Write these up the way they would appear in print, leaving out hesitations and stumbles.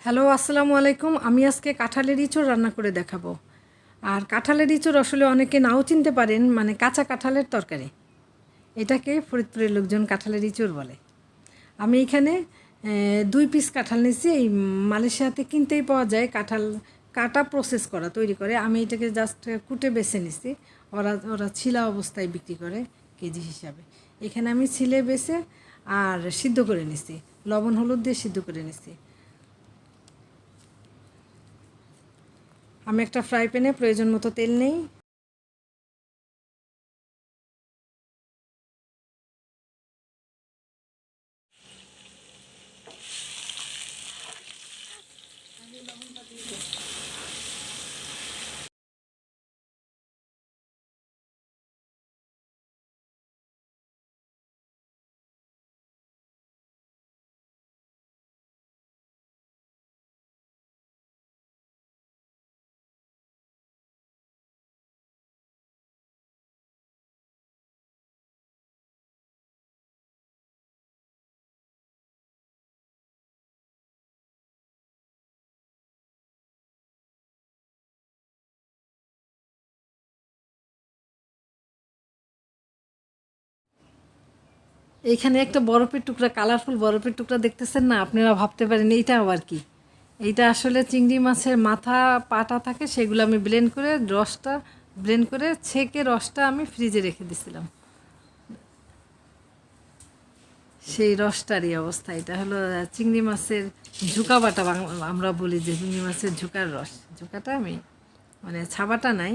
Hello, আসসালামু আলাইকুম। আমি আজকে কাঁঠালের ইঁচড় রান্না করে দেখাবো। আর কাঁঠালের ইঁচড় আসলে অনেকে নাও চিনতে পারেন, মানে কাঁচা কাঁঠালের তরকারি। এটাকে ফরিদপুরের লোকজন কাঁঠালের ইঁচড় বলে। আমি এখানে 2 পিস কাঁঠাল নিয়েছি। এই মালয়েশিয়াতে কিনতেই পাওয়া যায় কাঁঠাল, কাটা প্রসেস করা তৈরি করে। আমি এটাকে জাস্ট কুটে বেছে নিছি। ওরা ওরা ছিলা অবস্থায় বিক্রি করে কেজি হিসাবে। এখানে আমি ছিলে বেছে আর সিদ্ধ করে নিছি, লবণ হলুদ দিয়ে সিদ্ধ করে নিছি। আমি একটা ফ্রাই প্যানে প্রয়োজন মতো তেল নেই। এইখানে একটা বরফের টুকরা, কালারফুল বরফের টুকরা দেখতেছেন না? আপনারা ভাবতে পারেন এইটা আবার কি। এইটা আসলে চিংড়ি মাছের মাথা পাটা থাকে, সেগুলো আমি ব্লেন্ড করে ছেঁকে রসটা আমি ফ্রিজে রেখে দিছিলাম। সেই রসটারই অবস্থা। এটা হলো চিংড়ি মাছের ঝুকা বাটা, আমরা বলি যে চিংড়ি মাছের ঝুকার রস। ঝুকাটা আমি, মানে ছাবাটা নাই,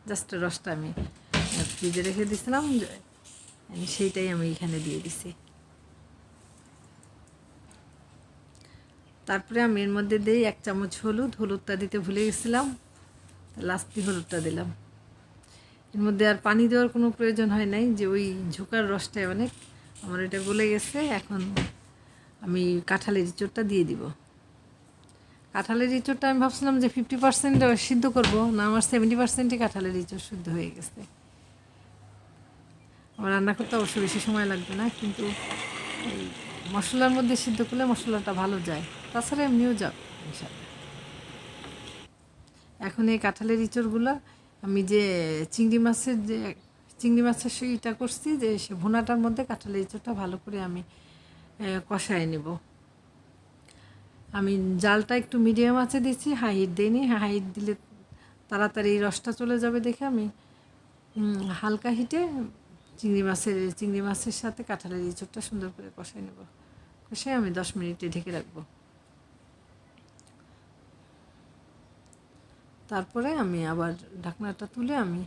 জাস্ট রসটা আমি ফ্রিজে রেখে দিছিলাম। সেইটাই আমি এখানে দিয়ে দিছি। তারপরে আমি এর মধ্যে দিই 1 চামচ হলুদটা দিতে ভুলে গেছিলাম, লাস্টে হলুদটা দিলাম। এর মধ্যে আর পানি দেওয়ার কোনো প্রয়োজন হয় নাই, যে ওই ঝুকার রসটাই অনেক। আমার এটা গলে গেছে। এখন আমি কাঁঠালের ইঁচড়টা দিয়ে দিব। কাঁঠালের ইঁচড়টা আমি ভাবছিলাম যে 50% সিদ্ধ করব, না, আমার 70%ই কাঁঠালের ইঁচড় সিদ্ধ হয়ে গেছে। আমার রান্না করতে অবশ্য বেশি সময় লাগবে না, কিন্তু এই মশলার মধ্যে সিদ্ধ করলে মশলাটা ভালো যায়, তাছাড়া এমনিও যাবে ইনশাল্লাহ। এখন এই কাঁঠালের ইঁচড়গুলো আমি যে চিংড়ি মাছের সেইটা করছি, যে সে ভুনাটার মধ্যে কাঁঠালের ইঁচড়টা ভালো করে আমি কষায় নেব। আমি জালটা একটু মিডিয়াম আঁচে দিচ্ছি, হাই হিট দিইনি। হাই হিট দিলে তাড়াতাড়ি রসটা চলে যাবে দেখে আমি হালকা হিটে চিংড়ি মাছের সাথে কাঁঠালের ইঁচড়টা সুন্দর করে কষায় নেব। কষায় আমি 10 মিনিটে ঢেকে রাখবো। তারপরে আমি আবার ঢাকনাটা তুলে আমি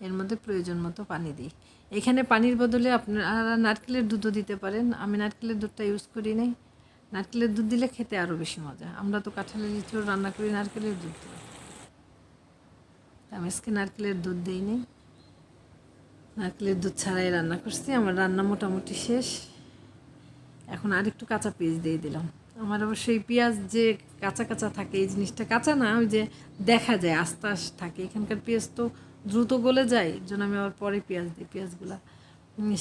এর মধ্যে প্রয়োজন মতো পানি দিই। এখানে পানির বদলে আপনারা নারকেলের দুধও দিতে পারেন। আমি নারকেলের দুধটা ইউজ করি নাই। নারকেলের দুধ দিলে খেতে আরও বেশি মজা। আমরা তো কাঁঠালের ইঁচড় রান্না করি নারকেলের দুধ দিয়ে। আমি আজকে নারকেলের দুধ দিই নি, নারকেলের দুধ ছাড়াই রান্না করছি। আমার রান্না মোটামুটি শেষ। এখন আরেকটু কাঁচা পেঁয়াজ দিয়ে দিলাম। আমার অবশ্যই পেঁয়াজ যে কাঁচা কাঁচা থাকে, এই জিনিসটা কাঁচা না, ওই যে দেখা যায় আস্তে আস্তে থাকে। এখানকার পেঁয়াজ তো দ্রুত গলে যায়, এর জন্য আমি আবার পরে পেঁয়াজ দিই। পেঁয়াজগুলো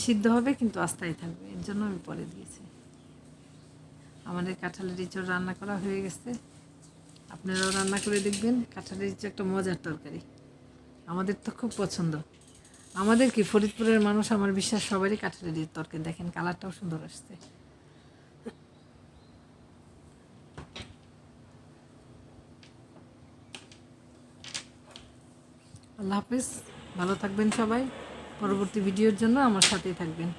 সিদ্ধ হবে কিন্তু আস্তায় থাকবে, এর জন্য আমি পরে দিয়েছি। আমাদের কাঁঠালের ইঁচড় রান্না করা হয়ে গেছে। আপনারাও রান্না করে দেখবেন। কাঁঠালের ইঁচড় একটা মজার তরকারি, আমাদের তো খুব পছন্দ। আমাদের কি, ফরিদপুরের মানুষ আমার বিশ্বাস সবারই কাঁঠালের তরকারি। দেখেন কালারটাও সুন্দর আসছে। আল্লাহ হাফিজ, ভালো থাকবেন সবাই। পরবর্তী ভিডিওর জন্য আমার সাথেই থাকবেন।